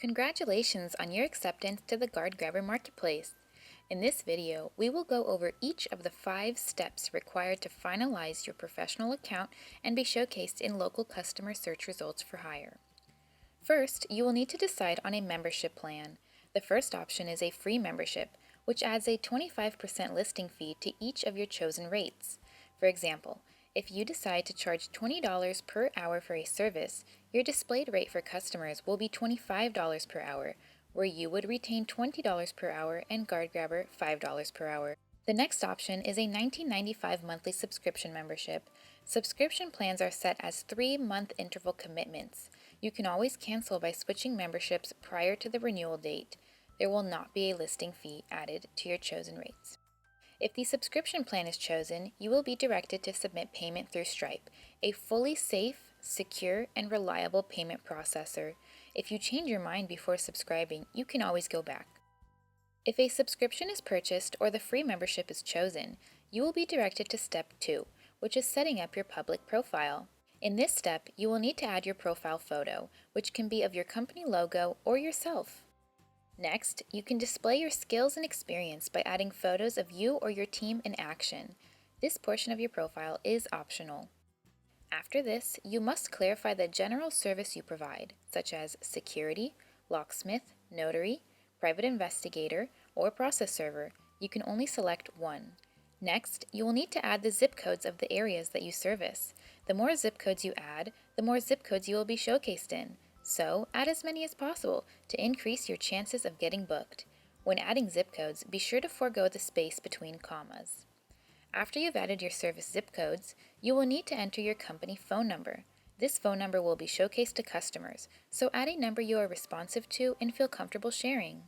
Congratulations on your acceptance to the GuardGrabber Marketplace. In this video, we will go over each of the 5 steps required to finalize your professional account and be showcased in local customer search results for hire. First, you will need to decide on a membership plan. The first option is a free membership, which adds a 25% listing fee to each of your chosen rates. For example, if you decide to charge $20 per hour for a service, your displayed rate for customers will be $25 per hour, where you would retain $20 per hour and GuardGrabber $5 per hour. The next option is a $19.95 monthly subscription membership. Subscription plans are set as 3-month interval commitments. You can always cancel by switching memberships prior to the renewal date. There will not be a listing fee added to your chosen rates. If the subscription plan is chosen, you will be directed to submit payment through Stripe, a fully safe, secure, and reliable payment processor. If you change your mind before subscribing, you can always go back. If a subscription is purchased or the free membership is chosen, you will be directed to Step 2, which is setting up your public profile. In this step, you will need to add your profile photo, which can be of your company logo or yourself. Next, you can display your skills and experience by adding photos of you or your team in action. This portion of your profile is optional. After this, you must clarify the general service you provide, such as security, locksmith, notary, private investigator, or process server. You can only select one. Next, you will need to add the zip codes of the areas that you service. The more zip codes you add, the more zip codes you will be showcased in. So, add as many as possible to increase your chances of getting booked. When adding zip codes, be sure to forego the space between commas. After you've added your service zip codes, you will need to enter your company phone number. This phone number will be showcased to customers, so add a number you are responsive to and feel comfortable sharing.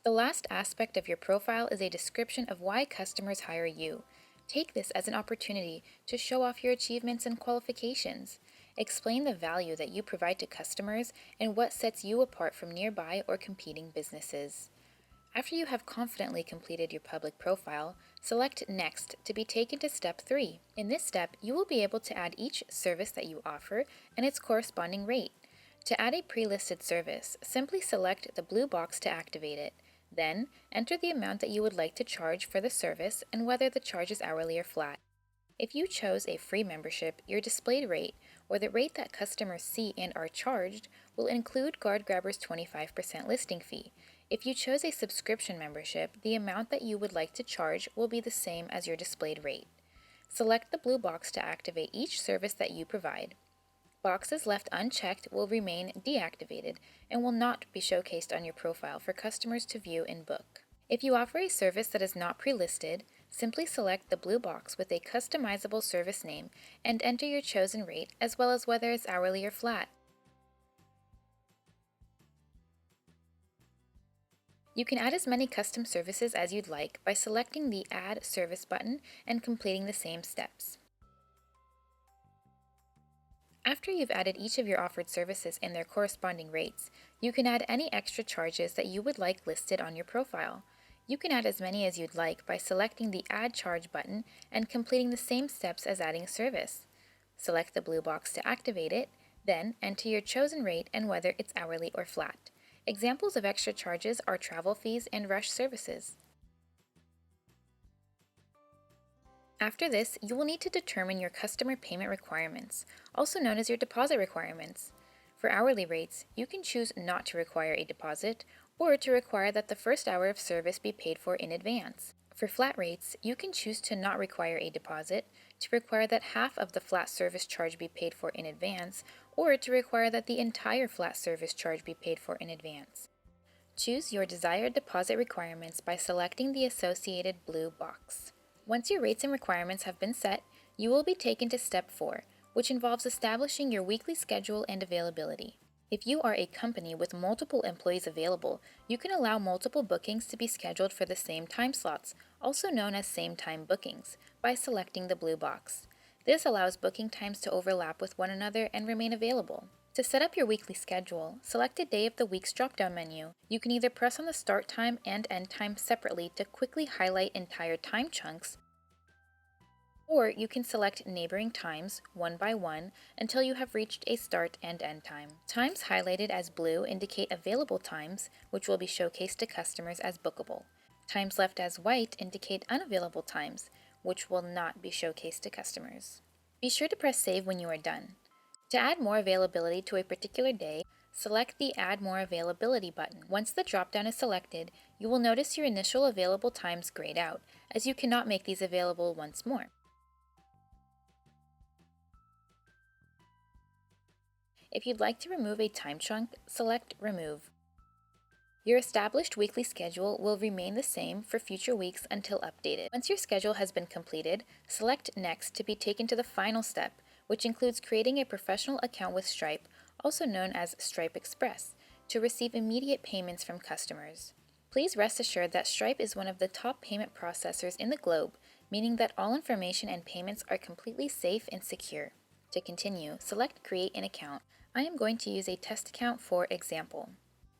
The last aspect of your profile is a description of why customers hire you. Take this as an opportunity to show off your achievements and qualifications. Explain the value that you provide to customers and what sets you apart from nearby or competing businesses. After you have confidently completed your public profile, select Next to be taken to Step 3. In this step, you will be able to add each service that you offer and its corresponding rate. To add a pre-listed service, simply select the blue box to activate it. Then, enter the amount that you would like to charge for the service and whether the charge is hourly or flat. If you chose a free membership, your displayed rate, or the rate that customers see and are charged, will include GuardGrabber's 25% listing fee. If you chose a subscription membership, the amount that you would like to charge will be the same as your displayed rate. Select the blue box to activate each service that you provide. Boxes left unchecked will remain deactivated and will not be showcased on your profile for customers to view and book. If you offer a service that is not pre-listed, simply select the blue box with a customizable service name and enter your chosen rate as well as whether it's hourly or flat. You can add as many custom services as you'd like by selecting the Add Service button and completing the same steps. After you've added each of your offered services and their corresponding rates, you can add any extra charges that you would like listed on your profile. You can add as many as you'd like by selecting the Add Charge button and completing the same steps as adding a service. Select the blue box to activate it, then enter your chosen rate and whether it's hourly or flat. Examples of extra charges are travel fees and rush services. After this, you will need to determine your customer payment requirements, also known as your deposit requirements. For hourly rates, you can choose not to require a deposit or to require that the first hour of service be paid for in advance. For flat rates, you can choose to not require a deposit, to require that half of the flat service charge be paid for in advance, or to require that the entire flat service charge be paid for in advance. Choose your desired deposit requirements by selecting the associated blue box. Once your rates and requirements have been set, you will be taken to Step 4, which involves establishing your weekly schedule and availability. If you are a company with multiple employees available, you can allow multiple bookings to be scheduled for the same time slots, also known as same-time bookings, by selecting the blue box. This allows booking times to overlap with one another and remain available. To set up your weekly schedule, select a day of the week's drop-down menu. You can either press on the start time and end time separately to quickly highlight entire time chunks, Or you can select neighboring times one by one until you have reached a start and end time. Times highlighted as blue indicate available times, which will be showcased to customers as bookable. Times left as white indicate unavailable times, which will not be showcased to customers. Be sure to press save when you are done. To add more availability to a particular day, select the Add More Availability button. Once the dropdown is selected, you will notice your initial available times grayed out, as you cannot make these available once more. If you'd like to remove a time chunk, select Remove. Your established weekly schedule will remain the same for future weeks until updated. Once your schedule has been completed, select Next to be taken to the final step, which includes creating a professional account with Stripe, also known as Stripe Express, to receive immediate payments from customers. Please rest assured that Stripe is one of the top payment processors in the globe, meaning that all information and payments are completely safe and secure. To continue, select Create an Account. I am going to use a test account for example.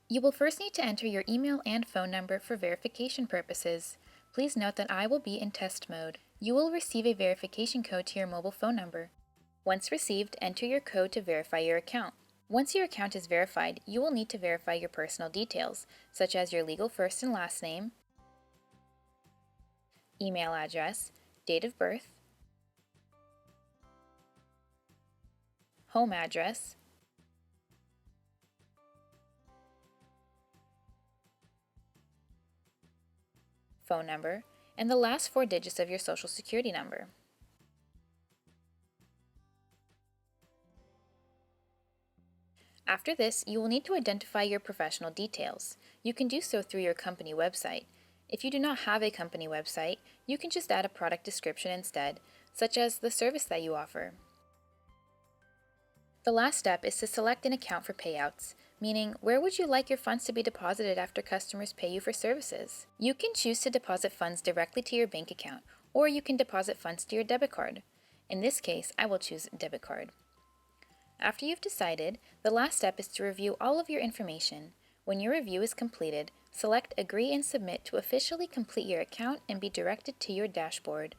You will first need to enter your email and phone number for verification purposes. Please note that I will be in test mode. You will receive a verification code to your mobile phone number. Once received, enter your code to verify your account. Once your account is verified, you will need to verify your personal details, such as your legal first and last name, email address, date of birth, home address, phone number, and the last 4 digits of your social security number. After this, you will need to identify your professional details. You can do so through your company website. If you do not have a company website, you can just add a product description instead, such as the service that you offer. The last step is to select an account for payouts, meaning where would you like your funds to be deposited after customers pay you for services? You can choose to deposit funds directly to your bank account, or you can deposit funds to your debit card. In this case, I will choose debit card. After you've decided, the last step is to review all of your information. When your review is completed, select Agree and Submit to officially complete your account and be directed to your dashboard.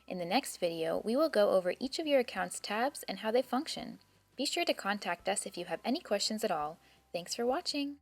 In the next video, we will go over each of your account's tabs and how they function. Be sure to contact us if you have any questions at all. Thanks for watching!